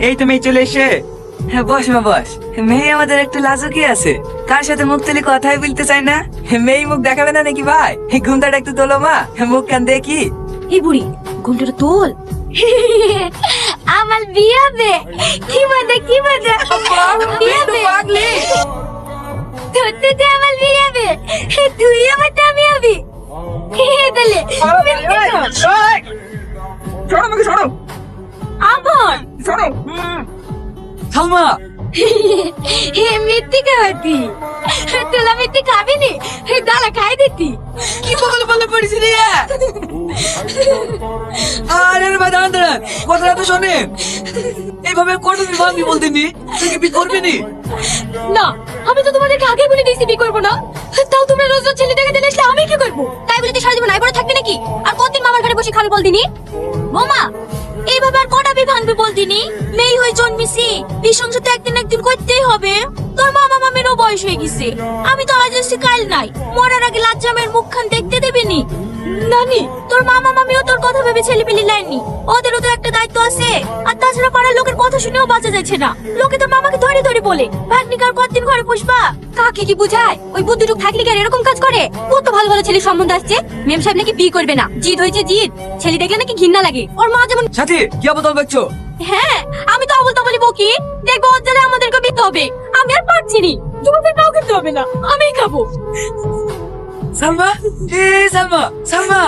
এই তো মেয়ে চলে এসে। হ্যাঁ বস মা বস। মেয়ে আমাদের একটু লাজুকি আছে, কার সাথে মুখ তুলি কথাই বলতে চায় না। মেয়ে মুখ দেখাবে না নাকি ভাই? ঘুমটাটা একটু তোলো মা, মুখ কান দেখি। এই বুড়ি ঘুমটাটা তোল। আমার বিয়ে হবে। কি মজা কি মজা, বিয়ে হবে। তোর তো আমার বিয়ে হবে, তুই আমার দামি হবি। তাহলে সরো আমাকে, সরো আবার সরো। সালমা, মিথ্যে খাওয়াতি, তোলা মিথ্যে খাবি নি, দালা খাই দিতি। কি বলে বলে পড়েছি রে। আরে রে ভাই দাঁড়ান দাঁড়ান, কথাটা তো শোনেন। এইভাবে কোনোদিন ভাবি বলতেনি তুই কি বিয়ে করবি নি? না, আমি তো তোমাদেরকে আগে বলে দিয়েছি বিয়ে করবো না, তাও তোমরা রোজ রোজ ছেলেটাকে দিলে আসলে আমি কি করবো? তাই বলে তুই সারা জীবন আইবড়ে থাকবি নাকি? আর কতদিন মামার ঘরে বসে খাবি বলদিনি? বোমা, এইভাবে আর কটা বিয়ে ভাঙবি বলদিনি? মেয়ে হয়ে জন্মিছি, বিয়ে সংসার তো একদিন একদিন করতেই হবে। তোর মামা মামিরও বয়স হয়ে গেছে, আমি তো আজ এসে কাল নাই, মরার আগে লাজ্জামের মুখখান দেখতে দেবেনি। নানি, তোর মামা মামিও তোর কথা ভেবে ছেলে পেলে লাইনি, ওদেরও তো একটা দায়িত্ব আছে। আর তাছাড়া পাড়ার লোকের কথা শুনেও বাঁচা যাচ্ছে না। লোকে তোর মামাকে ধরে ধরে বলে ভাগ্নিকার কতদিন ঘরে পুষবা। কাকে কি বুঝায়? ওই বুদ্ধিটুক থাকলে কি আর এরকম কাজ করে? কত ভালো ভালো ছেলে সম্বন্ধ আসছে, মেম সাহেব নাকি বিয়ে করবে না, জিদ হয়েছে জিদ। ছেলে দেখলে নাকি ঘৃণা লাগে। ওর মা যেমন। সাথী কি অবতল দেখছো? হ্যাঁ, আমি তো অবল তবলি বকি, দেখবো ওর জ্বালায় আমাদেরকে বিতে হবে। আমি আর পারছি নি, তোমাদের কাউ খেতে হবে না, আমিই খাবো। সালমা, এ সালমা, সালমা।